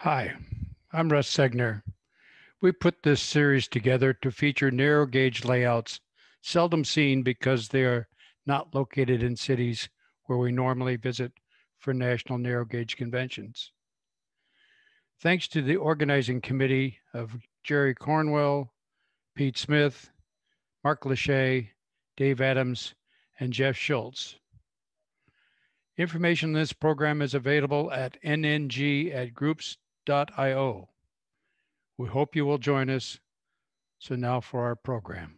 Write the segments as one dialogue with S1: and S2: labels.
S1: Hi, I'm Russ Segner. We put this series together to feature narrow gauge layouts, seldom seen because they are not located in cities where we normally visit for national narrow gauge conventions. Thanks to the organizing committee of Jerry Cornwell, Pete Smith, Mark Lachey, Dave Adams, and Jeff Schultz. Information on this program is available at nng@groups.io. We hope you will join us. So now for our program.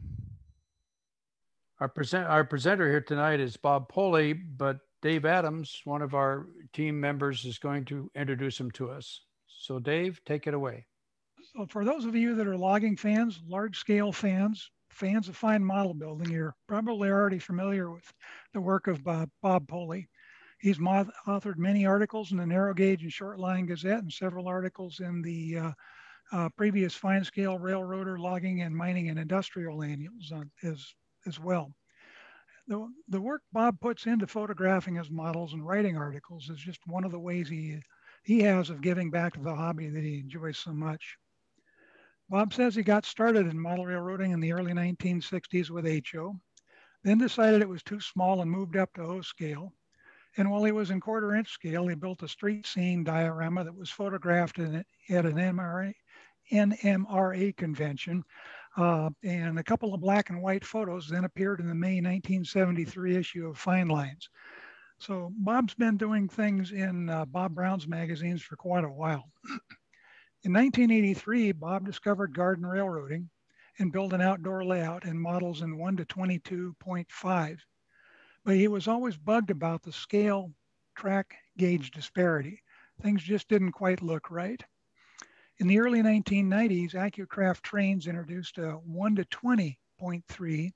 S1: Our presenter here tonight is Bob Poli, but Dave Adams, one of our team members, is going to introduce him to us. So Dave, take it away.
S2: So for those of you that are logging fans, large-scale fans of fine model building, you're probably already familiar with the work of Bob Poli. He's authored many articles in the Narrow Gauge and Short Line Gazette and several articles in the previous fine scale railroader, logging, and mining and industrial annuals as well. The work Bob puts into photographing his models and writing articles is just one of the ways he has of giving back to the hobby that he enjoys so much. Bob says he got started in model railroading in the early 1960s with HO, then decided it was too small and moved up to O scale. And while he was in 1/4 inch scale, he built a street scene diorama that was photographed at an NMRA convention. And a couple of black and white photos then appeared in the May 1973 issue of Fine Lines. So Bob's been doing things in Bob Brown's magazines for quite a while. In 1983, Bob discovered garden railroading and built an outdoor layout and models in 1:22.5. But he was always bugged about the scale track gauge disparity. Things just didn't quite look right. In the early 1990s, AccuCraft Trains introduced a 1:20.3.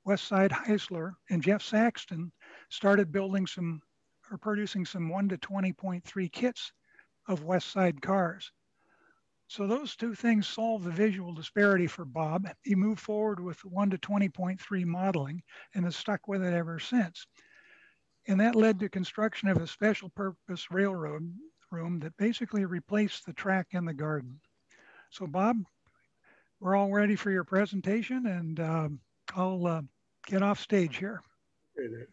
S2: Westside Heisler and Jeff Saxton started producing some 1:20.3 kits of Westside cars. So those two things solved the visual disparity for Bob. He moved forward with 1:20.3 modeling and has stuck with it ever since. And that led to construction of a special purpose railroad room that basically replaced the track in the garden. So Bob, we're all ready for your presentation, and I'll get off stage here.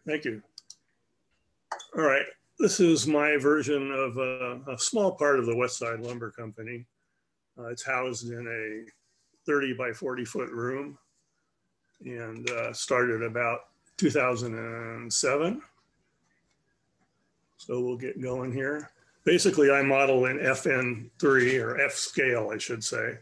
S3: Thank you. All right, this is my version of a small part of the Westside Lumber Company. It's housed in a 30 by 40 foot room and started about 2007. So we'll get going here. Basically, I model in Fn3 or F scale, I should say.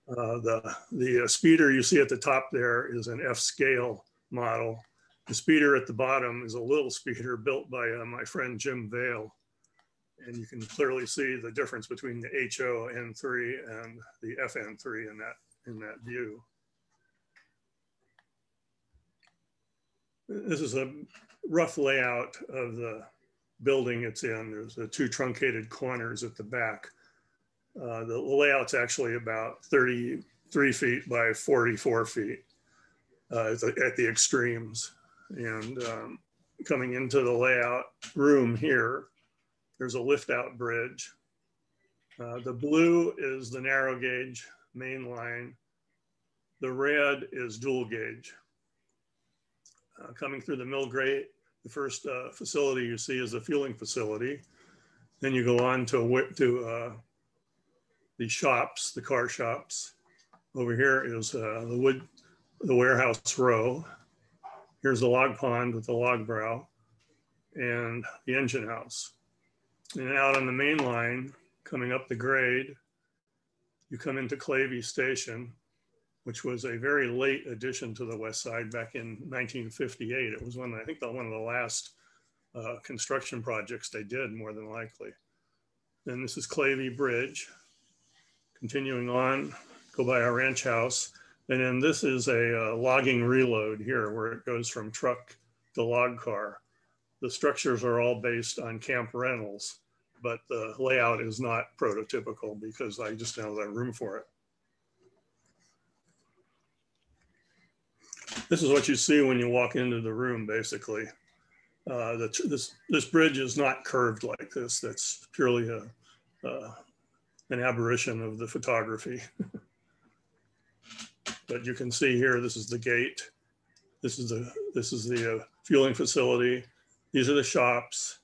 S3: The speeder you see at the top there is an F scale model. The speeder at the bottom is a little speeder built by my friend Jim Vail. And you can clearly see the difference between the HO N3 and the Fn3 in that view. This is a rough layout of the building it's in. There's the two truncated corners at the back. The layout's actually about 33 feet by 44 feet at the extremes. And coming into the layout room here, there's a lift out bridge. The blue is the narrow gauge main line. The red is dual gauge. Coming through the mill grate, the first facility you see is the fueling facility. Then you go on to the shops, the car shops. Over here is the warehouse row. Here's the log pond with the log brow and the engine house. And out on the main line, coming up the grade, you come into Clavey Station, which was a very late addition to the West Side back in 1958. It was one of the last construction projects they did, more than likely. Then this is Clavey Bridge. Continuing on, go by our ranch house. And then this is a logging reload here where it goes from truck to log car. The structures are all based on camp rentals, but the layout is not prototypical because I just don't have that room for it. This is what you see when you walk into the room, basically. This bridge is not curved like this. That's purely a an aberration of the photography. But you can see here, this is the gate. This is the fueling facility. These are the shops.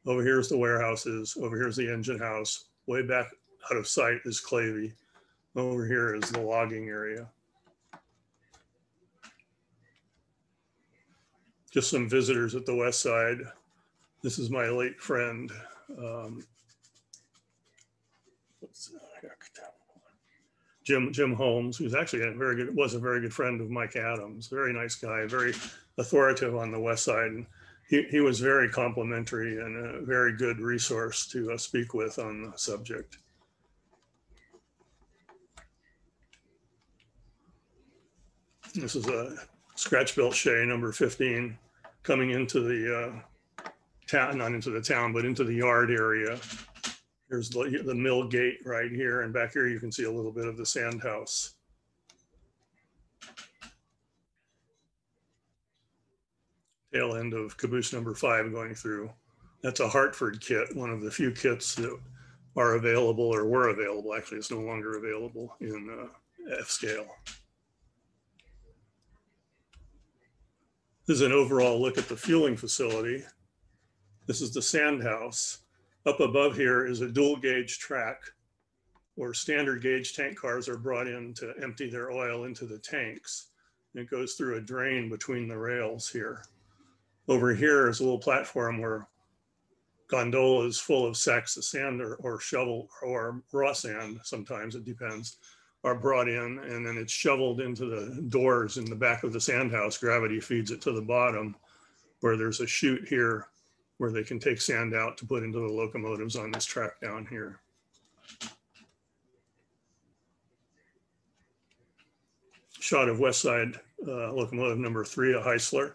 S3: Over here is the warehouses. Over here is the engine house. Way back out of sight is Clavey. Over here is the logging area. Just some visitors at the west side. This is my late friend, Jim Holmes, who's actually was a very good friend of Mike Adams. Very nice guy, very authoritative on the west side. And he was very complimentary and a very good resource to speak with on the subject. This is a scratch-built shay number 15 coming into the town, not into the town, but into the yard area. Here's the mill gate right here, and back here you can see a little bit of the sand house. Tail end of caboose number 5 going through. That's a Hartford kit, one of the few kits that are available or were available. Actually, it's no longer available in F scale. This is an overall look at the fueling facility. This is the sand house. Up above here is a dual gauge track where standard gauge tank cars are brought in to empty their oil into the tanks. And it goes through a drain between the rails here. Over here is a little platform where gondolas full of sacks of sand or shovel or raw sand, sometimes it depends, are brought in, and then it's shoveled into the doors in the back of the sand house. Gravity feeds it to the bottom where there's a chute here where they can take sand out to put into the locomotives on this track down here. Shot of Westside locomotive number 3, a Heisler.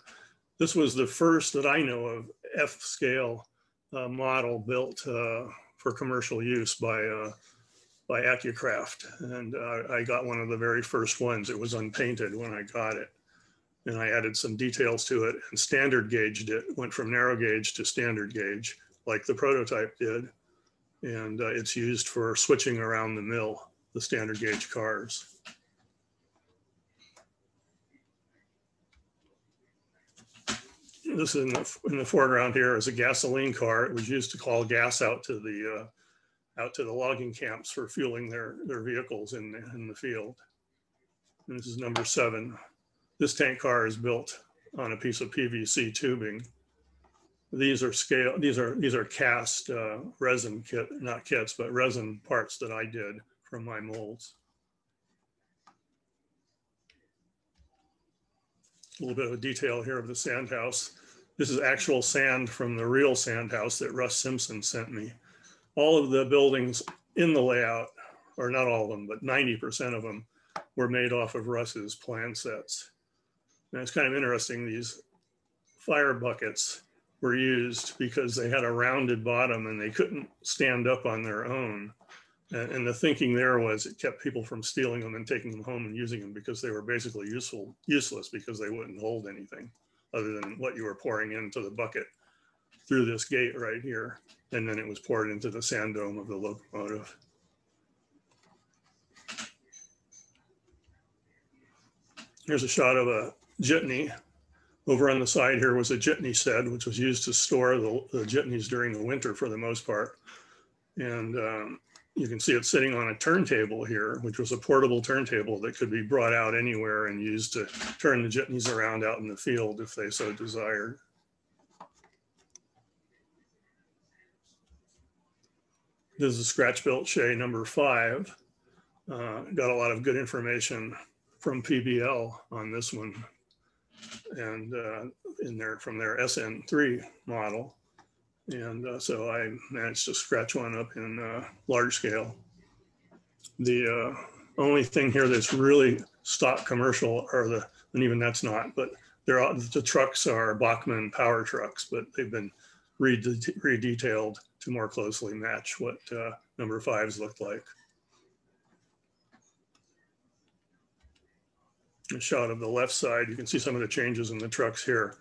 S3: This was the first that I know of F scale model built for commercial use by Accucraft. And I got one of the very first ones. It was unpainted when I got it. And I added some details to it and standard gauged it, went from narrow gauge to standard gauge, like the prototype did. And it's used for switching around the mill, the standard gauge cars. This in the foreground here is a gasoline car. It was used to haul gas out to the logging camps for fueling their vehicles in the field. And this is number 7. This tank car is built on a piece of PVC tubing. These are cast resin kit, not kits, but resin parts that I did from my molds. A little bit of a detail here of the sand house. This is actual sand from the real sand house that Russ Simpson sent me. All of the buildings in the layout, or not all of them, but 90% of them were made off of Russ's plan sets. And it's kind of interesting, these fire buckets were used because they had a rounded bottom and they couldn't stand up on their own. And the thinking there was it kept people from stealing them and taking them home and using them because they were basically useless because they wouldn't hold anything other than what you were pouring into the bucket through this gate right here. And then it was poured into the sand dome of the locomotive. Here's a shot of a jitney. Over on the side here was a jitney shed, which was used to store the jitneys during the winter for the most part. And you can see it sitting on a turntable here, which was a portable turntable that could be brought out anywhere and used to turn the jitneys around out in the field if they so desired. This is a scratch-built shay number 5. Got a lot of good information from PBL on this one, and from their SN3 model. And so I managed to scratch one up in large scale. The only thing here that's really stock commercial and even that's not, but the trucks are Bachmann power trucks, but they've been redetailed to more closely match what number 5s looked like. A shot of the left side, you can see some of the changes in the trucks here.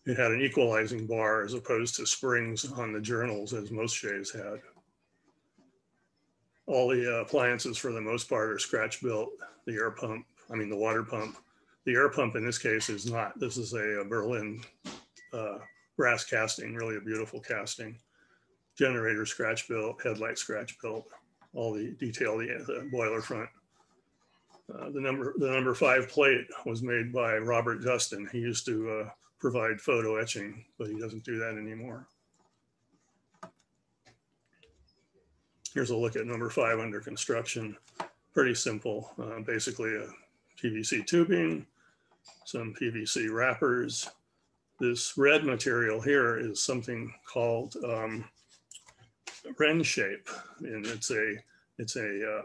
S3: It had an equalizing bar as opposed to springs on the journals as most shays had. All the appliances for the most part are scratch built. The air pump, I mean the water pump. The air pump in this case is not. This is a Berlin brass casting, really a beautiful casting. Generator scratch built, headlight scratch built, all the detail, the boiler front. The number 5 plate was made by Robert Justin. He used to provide photo etching, but he doesn't do that anymore. Here's a look at number 5 under construction. Pretty simple, basically a PVC tubing, some PVC wrappers. This red material here is something called RenShape, and it's a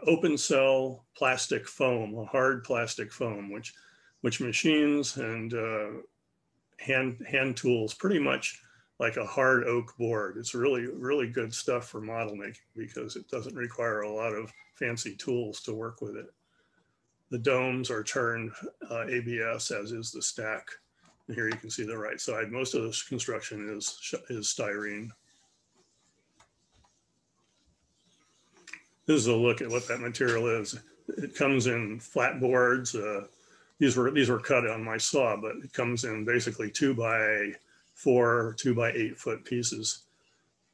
S3: open cell plastic foam, a hard plastic foam, which machines and hand tools pretty much like a hard oak board. It's really, really good stuff for model making because it doesn't require a lot of fancy tools to work with it. The domes are turned ABS, as is the stack. And here you can see the right side. Most of this construction is styrene. This is a look at what that material is. It comes in flat boards. These were cut on my saw, but it comes in basically 2 by 4, 2 by 8 foot pieces.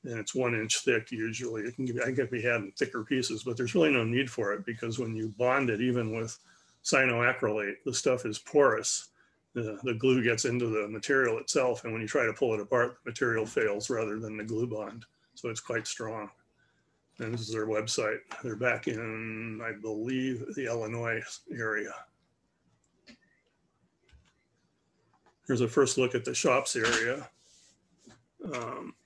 S3: And it's 1 inch thick usually. I can be had in thicker pieces, but there's really no need for it because when you bond it, even with cyanoacrylate, the stuff is porous. The glue gets into the material itself, and when you try to pull it apart, the material fails rather than the glue bond. So it's quite strong. And this is their website. They're back in, I believe, the Illinois area. Here's a first look at the shops area.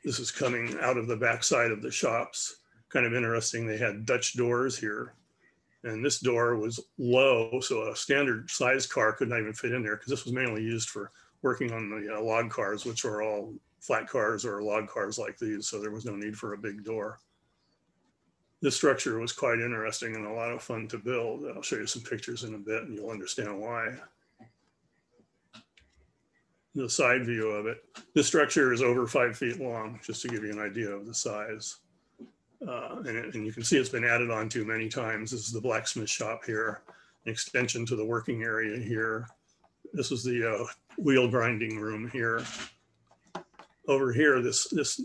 S3: This is coming out of the back side of the shops. Kind of interesting, they had Dutch doors here. And this door was low, so a standard size car could not even fit in there because this was mainly used for working on the log cars, which are all flat cars or log cars like these, so there was no need for a big door. This structure was quite interesting and a lot of fun to build. I'll show you some pictures in a bit and you'll understand why. The side view of it. This structure is over 5 feet long, just to give you an idea of the size. And you can see it's been added on to many times. This is the blacksmith shop here, an extension to the working area here. This is the wheel grinding room here. Over here, this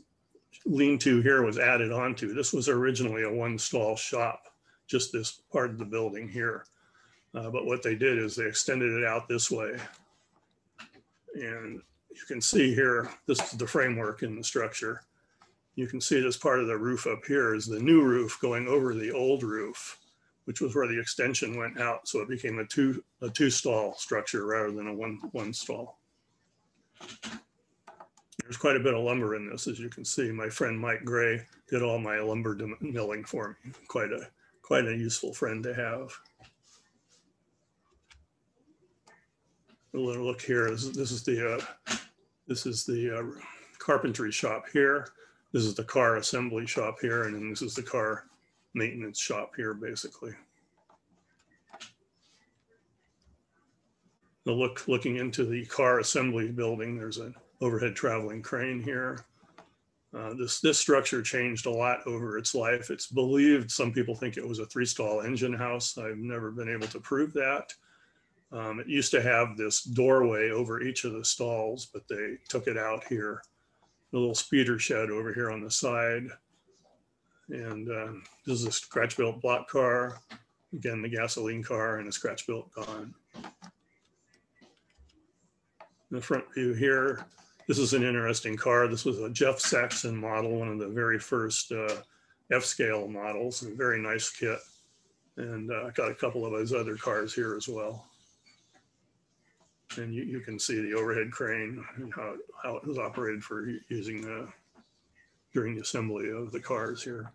S3: lean-to here was added onto. This was originally a 1-stall shop, just this part of the building here. But what they did is they extended it out this way. And you can see here, this is the framework in the structure. You can see this part of the roof up here is the new roof going over the old roof, which was where the extension went out. So it became a two-stall structure rather than a one stall. There's quite a bit of lumber in this, as you can see. My friend Mike Gray did all my lumber milling for me. Quite a useful friend to have. A little look here. This is the carpentry shop here. This is the car assembly shop here, and then this is the car maintenance shop here, basically. Looking into the car assembly building, there's an overhead traveling crane here. This structure changed a lot over its life. It's believed, some people think it was a 3-stall engine house. I've never been able to prove that. It used to have this doorway over each of the stalls, but they took it out here. A little speeder shed over here on the side. And this is a scratch-built block car. Again, the gasoline car and a scratch-built gone. In the front view here, this is an interesting car. This was a Jeff Saxon model, one of the very first F-scale models. A very nice kit. And I got a couple of his other cars here as well. And you can see the overhead crane and how it was operated for using during the assembly of the cars here.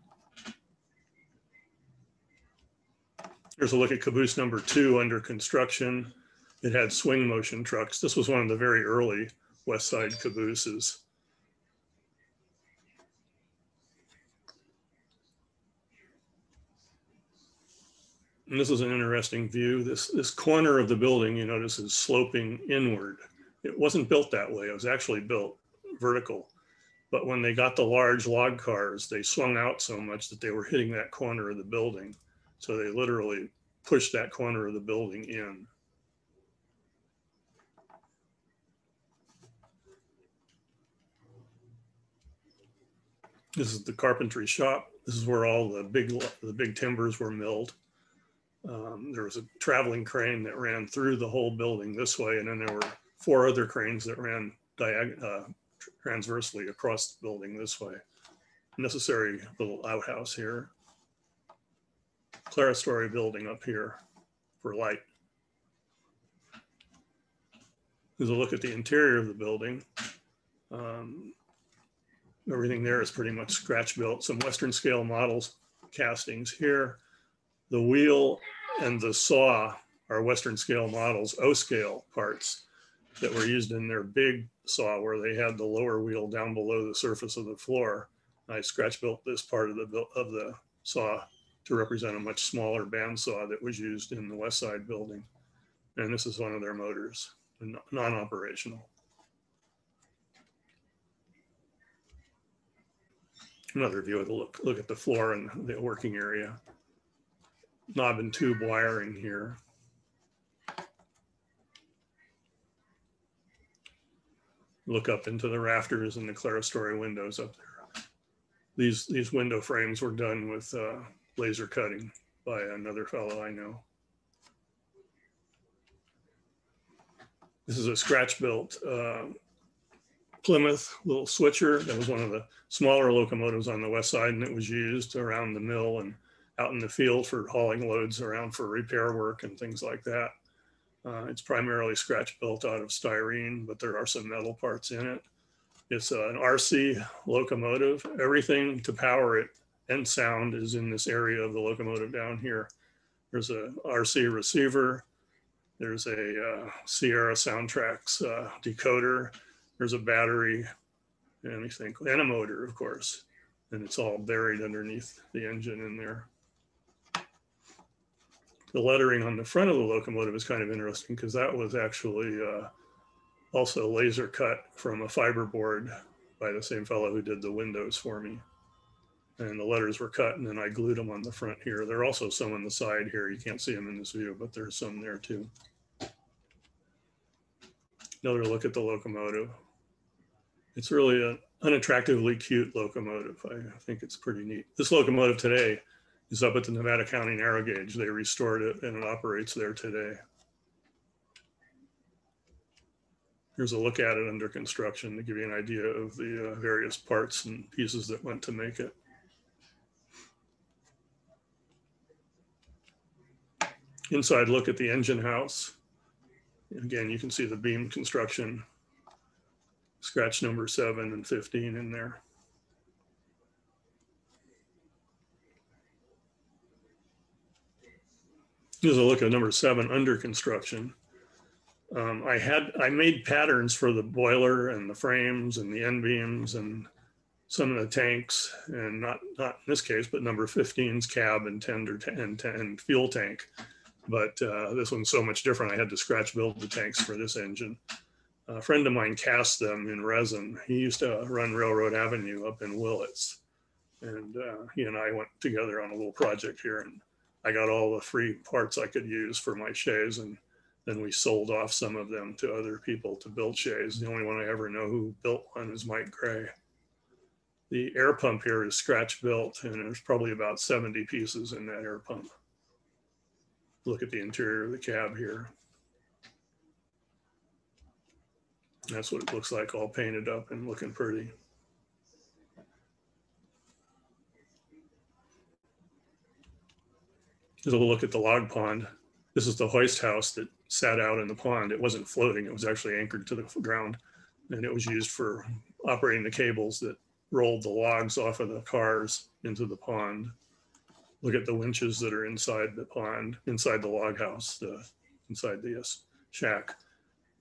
S3: Here's a look at caboose number 2 under construction. It had swing motion trucks. This was one of the very early Westside cabooses. And this is an interesting view. This corner of the building, you notice, is sloping inward. It wasn't built that way. It was actually built vertical. But when they got the large log cars, they swung out so much that they were hitting that corner of the building. So they literally pushed that corner of the building in. This is the carpentry shop. This is where all the big timbers were milled. There was a traveling crane that ran through the whole building this way, and then there were 4 other cranes that ran transversely across the building this way. Necessary little outhouse here. Clerestory building up here for light. Here's a look at the interior of the building. Everything there is pretty much scratch built. Some Western scale models castings here. The wheel and the saw are Western scale models, O-scale parts that were used in their big saw where they had the lower wheel down below the surface of the floor. I scratch built this part of the saw to represent a much smaller bandsaw that was used in the Westside building. And this is one of their motors, non-operational. Another view of the look at the floor and the working area. Knob and tube wiring here. Look up into the rafters and the clerestory windows up there. These window frames were done with laser cutting by another fellow I know. This is a scratch-built Plymouth little switcher. That was one of the smaller locomotives on the west side, and it was used around the mill and out in the field for hauling loads around for repair work and things like that. It's primarily scratch-built out of styrene, but there are some metal parts in it. It's an RC locomotive. Everything to power it and sound is in this area of the locomotive down here. There's a RC receiver. There's a Sierra Soundtracks decoder. There's a battery, and a motor, of course. And it's all buried underneath the engine in there. The lettering on the front of the locomotive is kind of interesting because that was actually also laser cut from a fiberboard by the same fellow who did the windows for me. And the letters were cut, and then I glued them on the front here. There are also some on the side here. You can't see them in this view, but there's some there too. Another look at the locomotive. It's really an unattractively cute locomotive. I think it's pretty neat. This locomotive today is up at the Nevada County narrow gauge. They restored it and it operates there today. Here's a look at it under construction to give you an idea of the various parts and pieces that went to make it. Inside look at the engine house. Again, you can see the beam construction, scratch number 7 and 15 in there. Here's a look at number 7 under construction. I made patterns for the boiler and the frames and the end beams and some of the tanks, and not in this case, but number 15's cab and tender and fuel tank. But this one's so much different. I had to scratch build the tanks for this engine. A friend of mine cast them in resin. He used to run Railroad Avenue up in Willits. And he and I went together on a little project here, and I got all the free parts I could use for my shays, and then we sold off some of them to other people to build shays. The only one I ever know who built one is Mike Gray. The air pump here is scratch built, and there's probably about 70 pieces in that air pump. Look at the interior of the cab here. That's what it looks like, all painted up and looking pretty. Here's a look at the log pond. This is the hoist house that sat out in the pond. It wasn't floating, it was actually anchored to the ground. And it was used for operating the cables that rolled the logs off of the cars into the pond. Look at the winches that are inside the pond, inside the log house, inside the shack.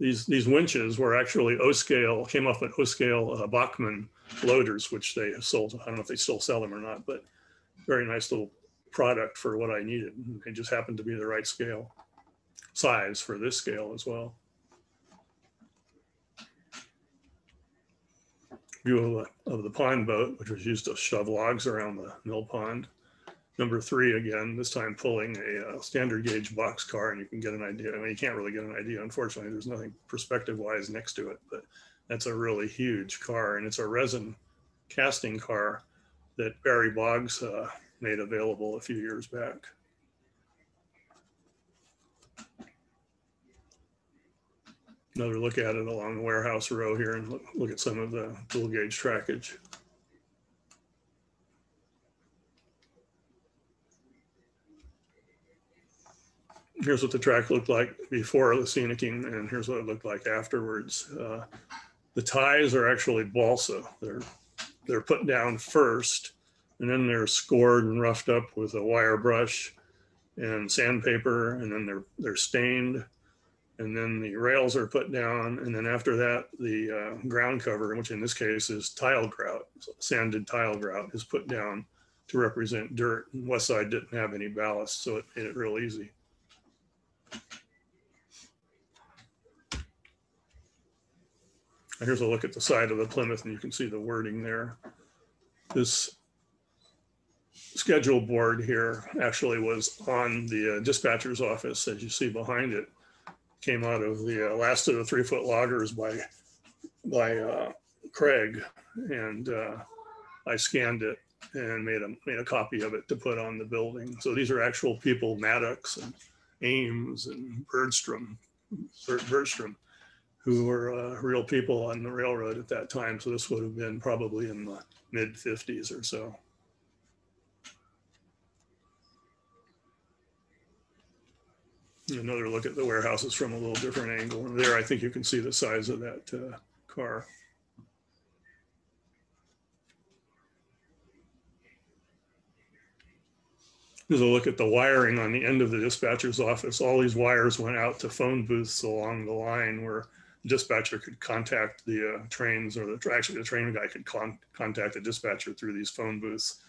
S3: These winches were actually O-scale, came off an O-scale Bachmann loaders, which they sold. I don't know if they still sell them or not, but very nice little product for what I needed. They just happened to be the right scale, size for this scale as well. view of the pond boat, which was used to shove logs around the mill pond. Number 3, again, this time pulling a standard gauge box car, and you can get an idea. I mean, you can't really get an idea, unfortunately. There's nothing perspective-wise next to it, but that's a really huge car, and it's a resin casting car that Barry Boggs made available a few years back. Another look at it along the warehouse row here, and look at some of the dual gauge trackage. Here's what the track looked like before the scenicking, and here's what it looked like afterwards. The ties are actually balsa. They're put down first, and then they're scored and roughed up with a wire brush and sandpaper, and then they're stained, and then the rails are put down, and then after that, the ground cover, which in this case is tile grout, sanded tile grout, is put down to represent dirt. And Westside didn't have any ballast, so it made it real easy. Here's a look at the side of the Plymouth, and you can see the wording there. This schedule board here actually was on the dispatcher's office, as you see behind it. Came out of the last of the 3-foot loggers by Craig, and I scanned it and made a copy of it to put on the building. So these are actual people, Maddox and Ames and Bergstrom, who were real people on the railroad at that time. So this would have been probably in the mid-50s or so. Another look at the warehouses from a little different angle. And there, I think you can see the size of that car. Here's a look at the wiring on the end of the dispatcher's office. All these wires went out to phone booths along the line where the dispatcher could contact the trains, or actually the train guy could contact the dispatcher through these phone booths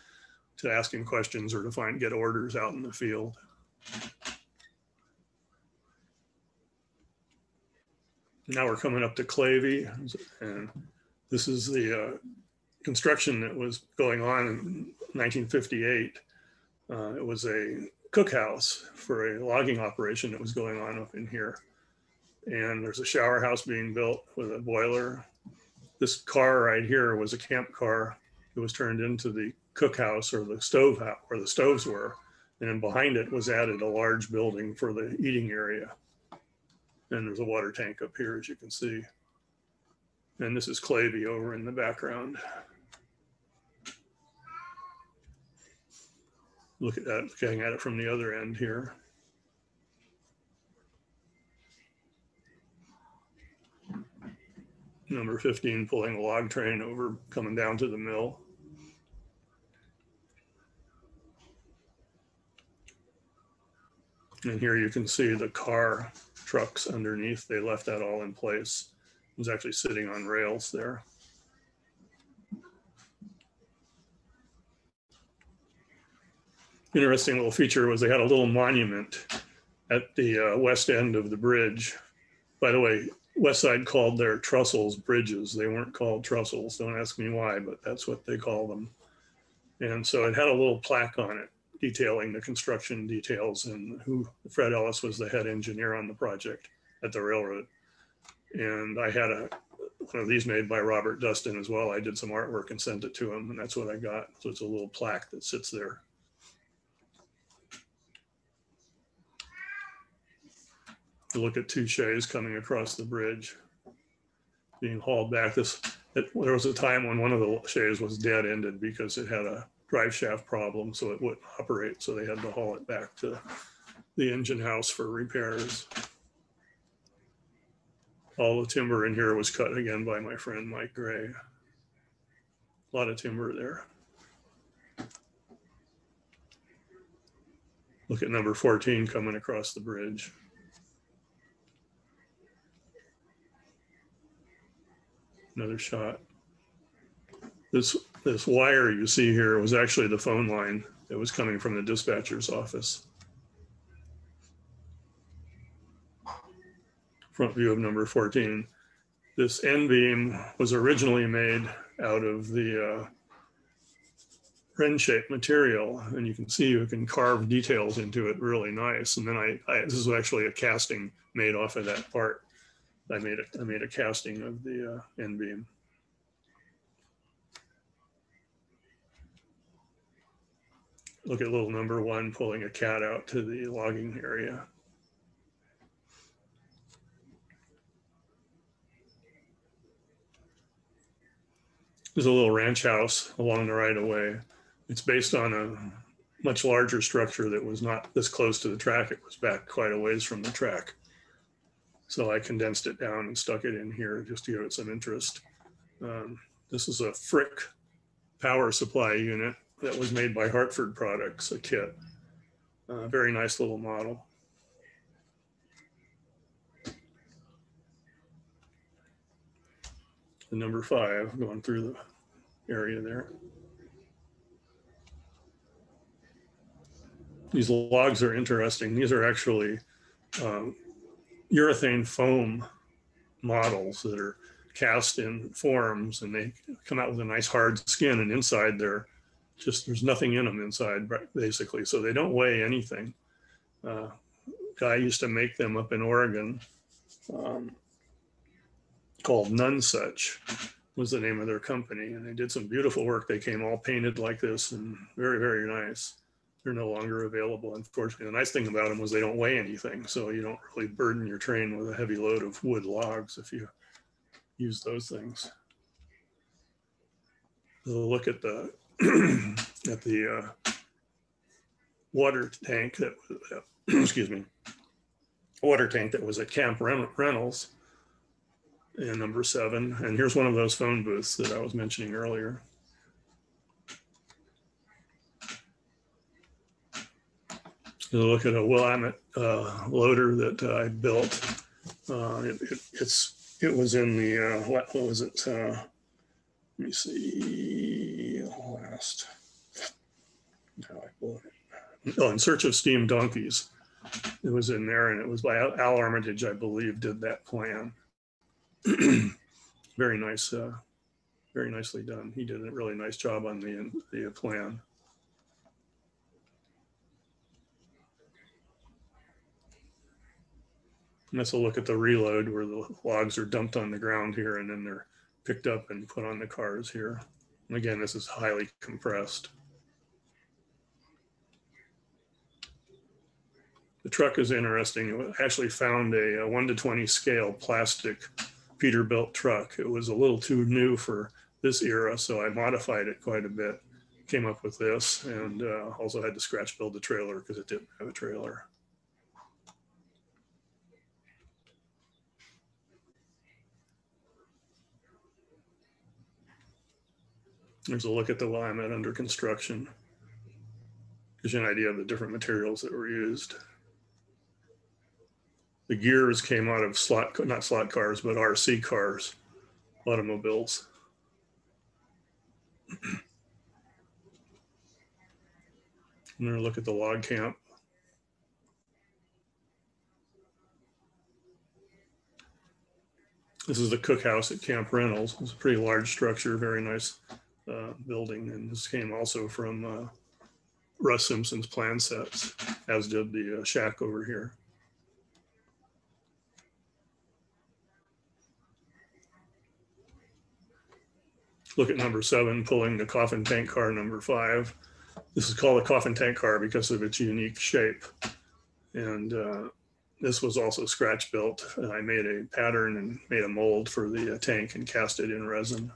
S3: to ask him questions or to get orders out in the field. Now we're coming up to Clavey, and this is the construction that was going on in 1958. It was a cookhouse for a logging operation that was going on up in here. And there's a shower house being built with a boiler. This car right here was a camp car. It was turned into the cookhouse, or the stove house, where the stoves were. And then behind it was added a large building for the eating area. And there's a water tank up here, as you can see. And this is Clavey over in the background. Look at that, looking at it from the other end here. Number 15 pulling a log train over, coming down to the mill. And here you can see the car trucks underneath. They left that all in place. It was actually sitting on rails there. Interesting little feature was they had a little monument at the west end of the bridge. By the way, Westside called their trestles bridges. They weren't called trestles. Don't ask me why, but that's what they call them. And so it had a little plaque on it detailing the construction details, and Fred Ellis was the head engineer on the project at the railroad. And I had one of these made by Robert Dustin as well. I did some artwork and sent it to him, and that's what I got. So it's a little plaque that sits there. You look at 2 shays coming across the bridge, being hauled back. There was a time when one of the shays was dead-ended because it had a drive shaft problem, so it wouldn't operate. So they had to haul it back to the engine house for repairs. All the timber in here was cut again by my friend Mike Gray. A lot of timber there. Look at number 14 coming across the bridge. Another shot. This wire you see here was actually the phone line that was coming from the dispatcher's office. Front view of number 14. This end beam was originally made out of the RenShape material, and you can see you can carve details into it really nice. And then this is actually a casting made off of that part. I made a casting of the end beam. Look at little number 1 pulling a cat out to the logging area. There's a little ranch house along the right of way. It's based on a much larger structure that was not this close to the track. It was back quite a ways from the track. So I condensed it down and stuck it in here just to give it some interest. This is a Frick power supply unit that was made by Hartford Products, a kit. Very nice little model. The number 5 going through the area there. These logs are interesting. These are actually urethane foam models that are cast in forms, and they come out with a nice hard skin, and inside there's nothing in them inside basically, so they don't weigh anything. Guy used to make them up in Oregon, called None Such was the name of their company, and they did some beautiful work. They came all painted like this and very, very nice. They're no longer available, unfortunately. The nice thing about them was they don't weigh anything, so you don't really burden your train with a heavy load of wood logs if you use those things. So look at the water tank that excuse me, water tank that was at Camp Reynolds in number 7. And here's one of those phone booths that I was mentioning earlier. You look at a Willamette loader that I built. It was in the, what was it? Let me see, last. No, I blew it. Oh, In Search of Steam Donkeys. It was in there, and it was by Al Armitage, I believe, did that plan. Very nice, very nicely done. He did a really nice job on the plan. And that's a look at the reload where the logs are dumped on the ground here, and then they're picked up and put on the cars here. And again, this is highly compressed. The truck is interesting. I actually found a 1:20 scale plastic Peterbilt truck. It was a little too new for this era, so I modified it quite a bit. Came up with this, and also had to scratch build the trailer because it didn't have a trailer. There's a look at the Willamette under construction. Gives you an idea of the different materials that were used. The gears came out of not slot cars, but RC cars, automobiles. And then look at the log camp. This is the cookhouse at Camp Reynolds. It's a pretty large structure, very nice building. And this came also from Russ Simpson's plan sets, as did the shack over here. Look at number 7, pulling the coffin tank car number 5. This is called a coffin tank car because of its unique shape. And this was also scratch built. And I made a pattern and made a mold for the tank and cast it in resin.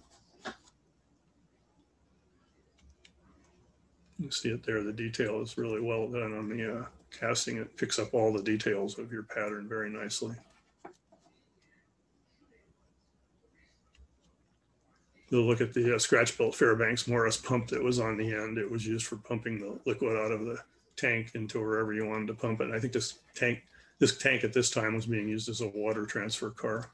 S3: You see it there, the detail is really well done on the casting. It picks up all the details of your pattern very nicely. You'll look at the scratch-built Fairbanks Morris pump that was on the end. It was used for pumping the liquid out of the tank into wherever you wanted to pump it. And I think this tank at this time was being used as a water transfer car.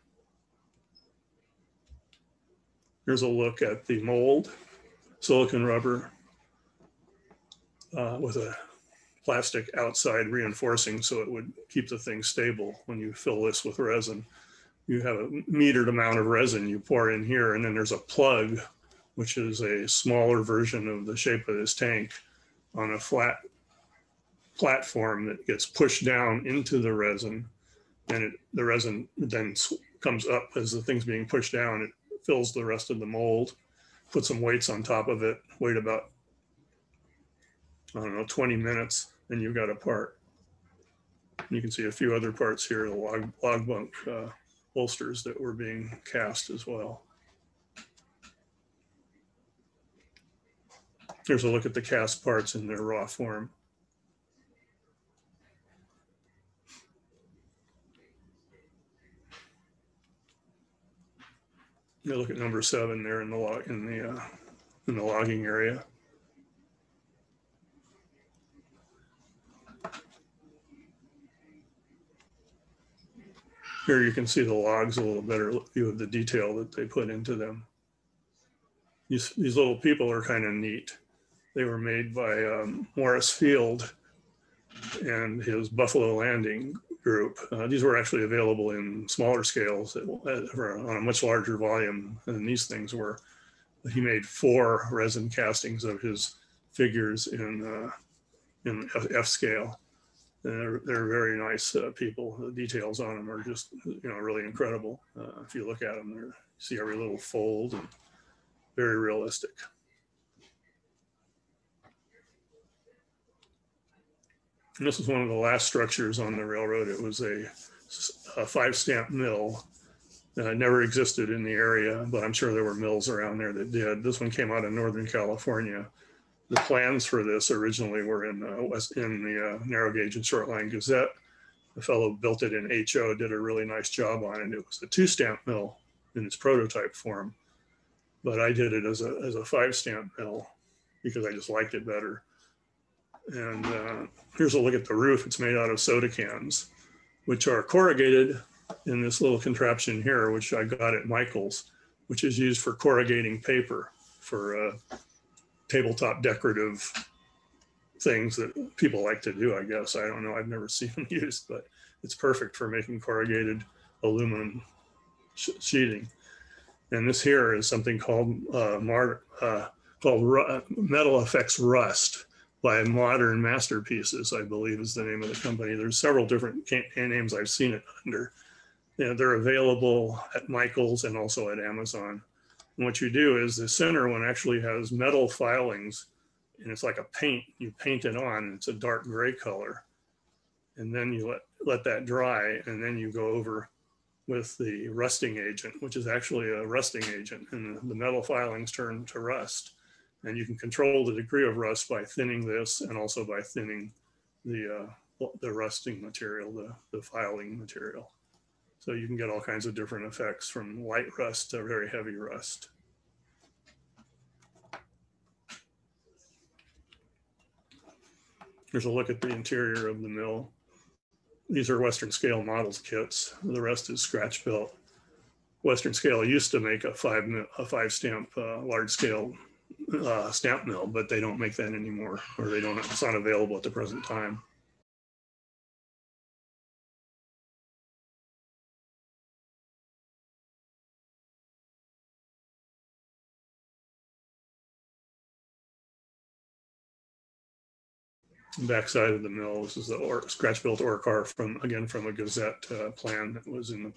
S3: Here's a look at the mold, silicone rubber with a plastic outside reinforcing so it would keep the thing stable when you fill this with resin. You have a metered amount of resin you pour in here, and then there's a plug which is a smaller version of the shape of this tank on a flat platform that gets pushed down into the resin. And the resin then comes up as the thing's being pushed down. It fills the rest of the mold, put some weights on top of it, wait about, I don't know, 20 minutes, and you've got a part. You can see a few other parts here, the log bunk bolsters that were being cast as well. Here's a look at the cast parts in their raw form. You look at number 7 there in the logging area. Here you can see the logs, a little better view of the detail that they put into them. These little people are kind of neat. They were made by Morris Field and his Buffalo Landing group. These were actually available in smaller scales on a much larger volume than these things were. He made 4 resin castings of his figures in F scale. And they're very nice people. The details on them are just, really incredible. If you look at them, you see every little fold and very realistic. And this was one of the last structures on the railroad. It was a 5-stamp mill. Never existed in the area, but I'm sure there were mills around there that did. This one came out of Northern California. The plans for this originally were in the Narrow Gauge and Short Line Gazette. The fellow built it in HO, did a really nice job on it. It was a 2-stamp mill in its prototype form, but I did it as a 5-stamp mill because I just liked it better. And here's a look at the roof. It's made out of soda cans, which are corrugated in this little contraption here, which I got at Michael's, which is used for corrugating paper for tabletop decorative things that people like to do, I guess. I don't know. I've never seen them used, but it's perfect for making corrugated aluminum sheeting. And this here is something called Metal Effects Rust by Modern Masterpieces, I believe is the name of the company. There's several different names I've seen it under. They're available at Michael's and also at Amazon. And what you do is the center one actually has metal filings, and it's like a paint. You paint it on, and it's a dark gray color. And then you let that dry, and then you go over with the rusting agent, which is actually a rusting agent, and the metal filings turn to rust. And you can control the degree of rust by thinning this and also by thinning the rusting material, the filing material. So you can get all kinds of different effects from light rust to very heavy rust. Here's a look at the interior of the mill. These are Western Scale models kits. The rest is scratch built. Western Scale used to make a 5-stamp large scale stamp mill, but they don't make that anymore, or it's not available at the present time. Backside of the mill, this is the scratch-built ore car from a Gazette plan that was in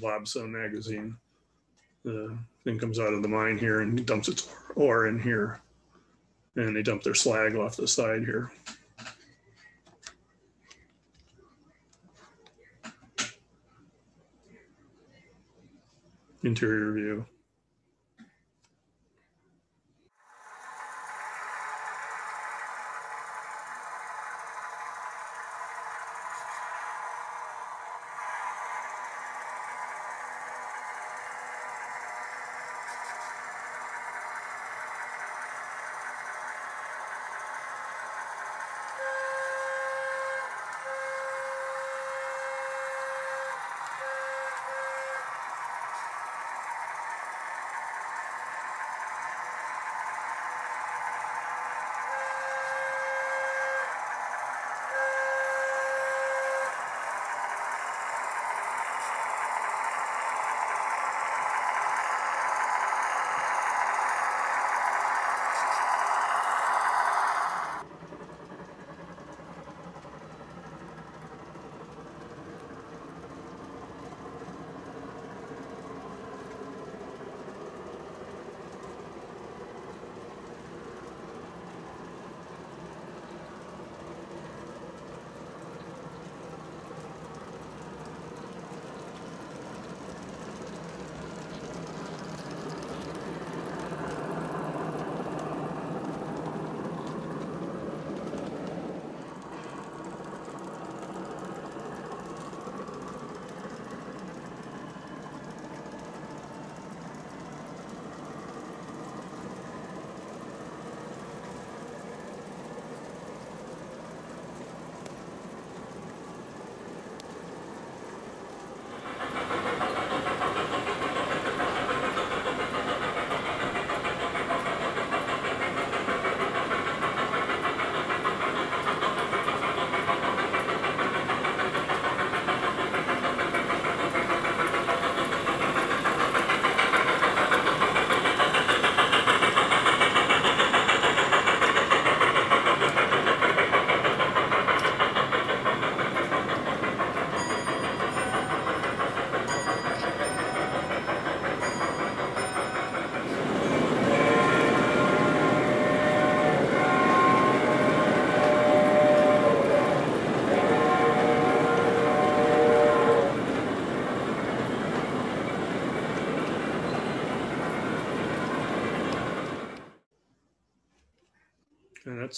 S3: Bob's magazine. The thing comes out of the mine here and dumps its ore in here, and they dump their slag off the side here. Interior view.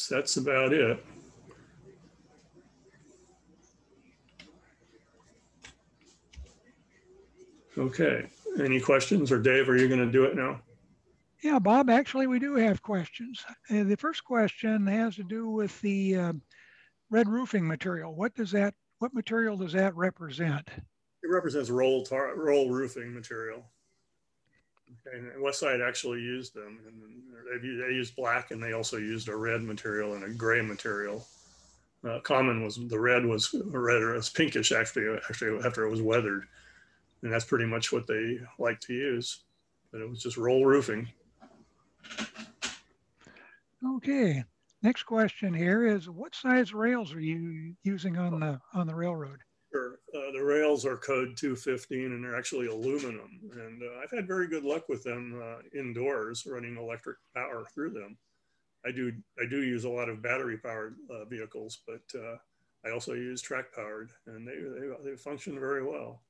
S3: that's about it. Okay, any questions, or Dave, are you going to do it now?
S2: Yeah, Bob, actually, we do have questions. The first question has to do with the red roofing material. What material does that represent?
S3: It represents roll roofing material. Okay, and Westside actually used them, and they used black, and they also used a red material and a gray material. Common was the red was red, or it was pinkish actually after it was weathered, and that's pretty much what they like to use. But it was just roll roofing.
S2: Okay. Next question here is, what size rails are you using on the railroad?
S3: Sure. The rails are code 215, and they're actually aluminum. And I've had very good luck with them indoors, running electric power through them. I do use a lot of battery powered vehicles, but I also use track powered, and they function very well.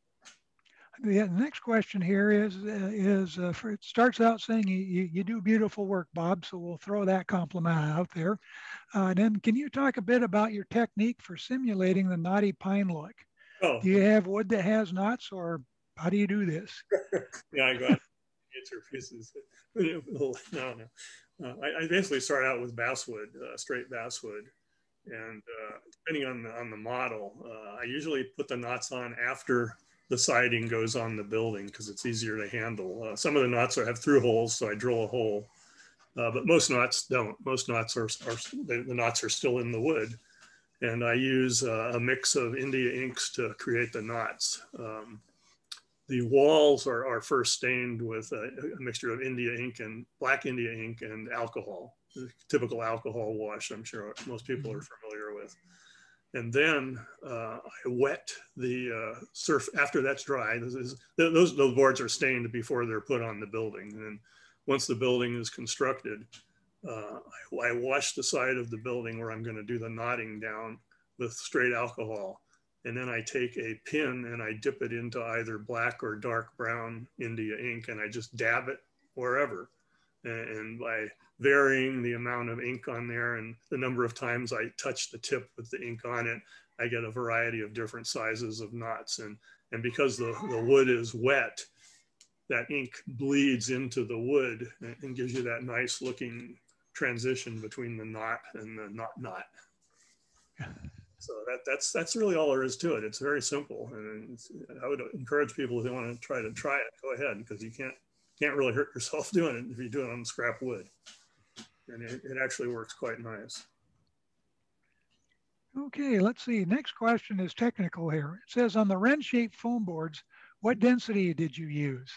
S2: The next question here is it starts out saying you do beautiful work, Bob. So we'll throw that compliment out there. Then can you talk a bit about your technique for simulating the knotty pine look?
S3: Oh.
S2: Do you have wood that has knots, or how do you do this?
S3: Yeah, I got answer pieces. No. I basically start out with basswood, straight basswood, and depending on the model, I usually put the knots on after the siding goes on the building because it's easier to handle. Some of the knots have through holes, so I drill a hole, but most knots don't. Most knots the knots are still in the wood, and I use a mix of India inks to create the knots. The walls are first stained with a mixture of India ink and black India ink and alcohol, the typical alcohol wash I'm sure most people are familiar with. And then I wet the surf after that's dry. Those boards are stained before they're put on the building. And once the building is constructed, I wash the side of the building where I'm going to do the knotting down with straight alcohol. And then I take a pin and I dip it into either black or dark brown India ink, and I just dab it wherever. And by varying the amount of ink on there and the number of times I touch the tip with the ink on it, I get a variety of different sizes of knots. And because the wood is wet, that ink bleeds into the wood and gives you that nice looking transition between the knot and the not. So that's really all there is to it. It's very simple, and I would encourage people if they want to try it, go ahead, because you can't really hurt yourself doing it if you do it on scrap wood, and it actually works quite nice.
S2: Okay, let's see. Next question is technical here. It says on the RenShape foam boards, what density did you use?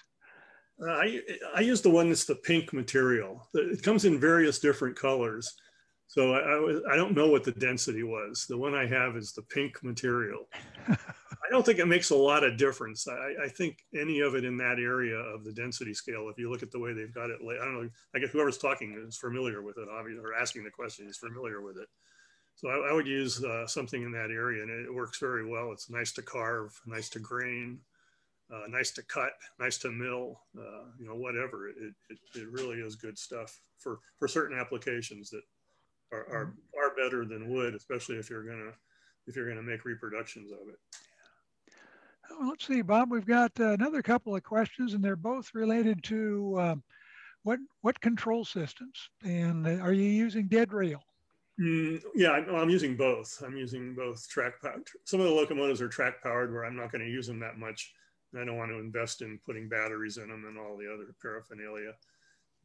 S3: I use the one that's the pink material. It comes in various different colors. So I don't know what the density was. The one I have is the pink material. I don't think it makes a lot of difference. I think any of it in that area of the density scale, if you look at the way they've got it, I don't know, I guess whoever's talking is familiar with it, obviously, or asking the question is familiar with it. So I would use something in that area, and it works very well. It's nice to carve, nice to grain, nice to cut, nice to mill, whatever. It really is good stuff for certain applications that are far better than wood, especially if you're gonna make reproductions of it.
S2: Well, let's see, Bob. We've got another couple of questions, and they're both related to what control systems. And are you using dead rail?
S3: Yeah, I'm using both. I'm using both track powered. Some of the locomotives are track powered, where I'm not going to use them that much. And I don't want to invest in putting batteries in them and all the other paraphernalia.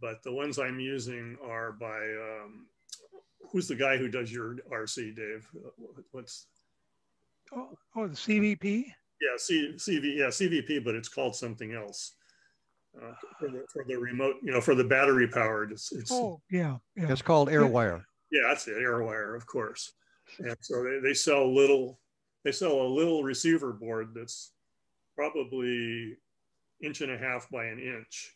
S3: But the ones I'm using are by who's the guy who does your RC, Dave? What's
S2: the CVP?
S3: Yeah, CVP, but it's called something else. For the remote, for the battery powered. It's
S4: It's called AirWire.
S3: Yeah, that's it, AirWire, of course. And so they sell a little receiver board that's probably 1.5 inches by 1 inch,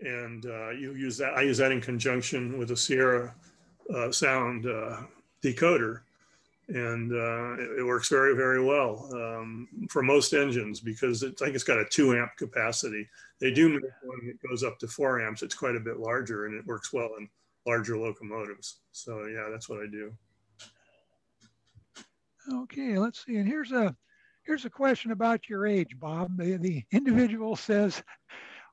S3: and you use that. I use that in conjunction with a Sierra sound decoder, and it works very, very well for most engines because I think it's got a 2 amp capacity. They do make one that goes up to 4 amps. It's quite a bit larger, and it works well in larger locomotives. So yeah, that's what I do.
S2: Okay, let's see. And here's a question about your age, Bob. The individual says,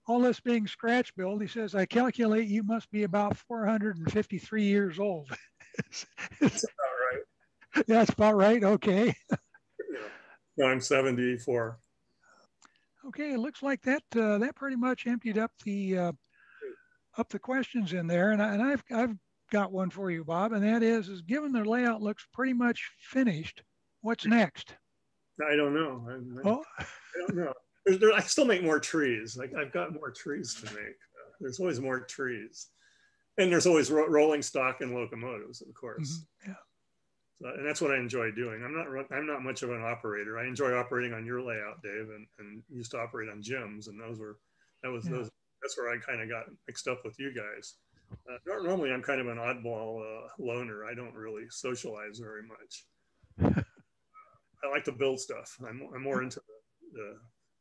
S2: all this being scratch build, he says, I calculate you must be about 453 years old.
S3: That's about right.
S2: That's about right. Okay.
S3: Yeah. I'm 74.
S2: Okay, it looks like that that pretty much emptied up the questions in there, and I've got one for you, Bob, and that is given the layout looks pretty much finished, what's next?
S3: I don't know. I don't know. I still make more trees. Like I've got more trees to make. There's always more trees, and there's always rolling stock and locomotives, of course.
S2: Mm-hmm. Yeah.
S3: So, and that's what I enjoy doing. I'm not much of an operator. I enjoy operating on your layout, Dave, and used to operate on Jim's, and that's where I kind of got mixed up with you guys. Normally, I'm kind of an oddball loner. I don't really socialize very much. I like to build stuff. I'm more into the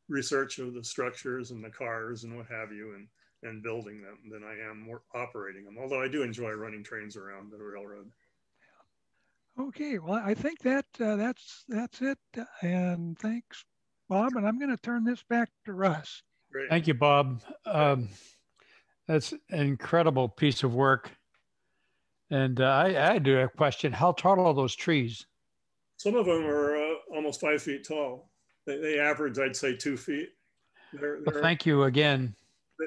S3: research of the structures and the cars and what have you, and building them than I am more operating them. Although I do enjoy running trains around the railroad.
S2: Okay, well, I think that's it. And thanks, Bob. And I'm going to turn this back to Russ.
S3: Great.
S1: Thank you, Bob. That's an incredible piece of work. And I do have a question. How tall are those trees?
S3: Some of them are almost 5 feet tall. They average, I'd say, 2 feet.
S1: Well, thank you again.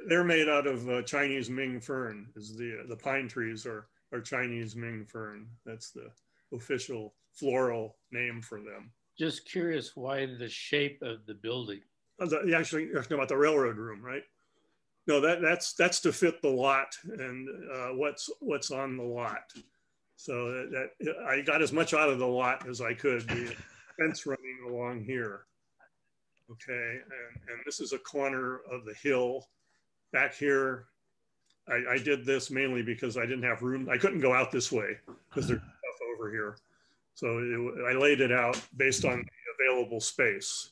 S3: They're made out of Chinese Ming fern. Is the pine trees are Chinese Ming fern. That's the official floral name for them.
S5: Just curious why the shape of the building.
S3: Actually, you're talking about the railroad room, right? No, that's to fit the lot and what's on the lot. So that I got as much out of the lot as I could. The fence running along here. Okay, and this is a corner of the hill. Back here, I did this mainly because I didn't have room. I couldn't go out this way because there's stuff over here. So I laid it out based on the available space.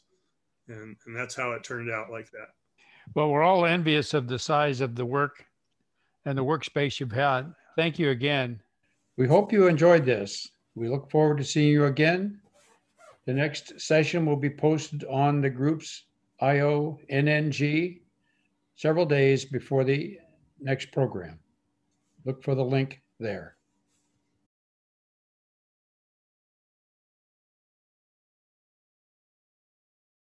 S3: And that's how it turned out like that.
S1: Well, we're all envious of the size of the work and the workspace you've had. Thank you again. We hope you enjoyed this. We look forward to seeing you again. The next session will be posted on the group's IO NNG several days before the next program. Look for the link there.